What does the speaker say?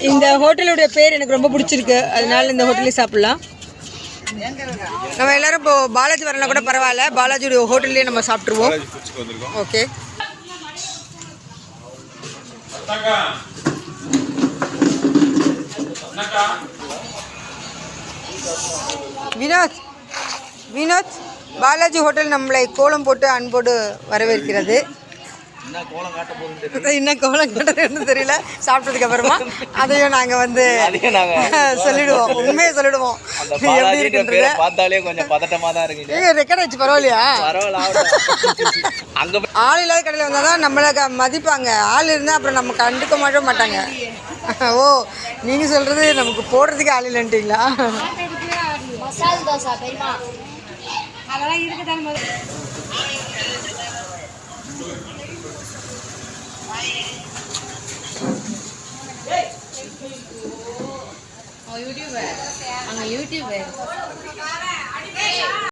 இந்த ஹோட்டலுடைய பேர் எனக்கு ரொம்ப பிடிச்சிருக்கு, அதனால இந்த ஹோட்டலே சாப்பிடலாம். நம்ம எல்லாரும் இப்போ பாலாஜி வரலாம் கூட பரவாயில்ல, பாலாஜியோட ஹோட்டல்லே நம்ம சாப்பிட்டுருவோம். ஓகே. வினோத் வினோத் பாலாஜி ஹோட்டல் நம்மளை கோலம் போட்டு அன்போடு வரவேற்கிறது. என்ன கோலம் காட்டுறதுன்னு தெரியல, சாப்பிட்டதுக்கு அப்புறமா அதையும் நாங்கள் வந்து சொல்லிடுவோம், உண்மையை சொல்லிடுவோம். எப்படி இருக்குன்றது பார்த்தாலே கொஞ்சம் பதட்டமாக தான் இருக்கு. ரெக்கார்ட் ஆச்சு பரவாயில்லையா? ஆள் இல்லாத கடையில் வந்தால் தான் நம்மளை மதிப்பாங்க, ஆள் இருந்தால் அப்புறம் நம்ம கண்டுக்க மாட்டாங்க. ஓ, நீங்கள் சொல்கிறது நமக்கு போடுறதுக்கு ஆள் இல்லைன்ட்டிங்களா? மசால் தோசை தெரியுமா? அதெல்லாம் இருக்குதானே. யூடியூபர் அங்கே யூடியூபர்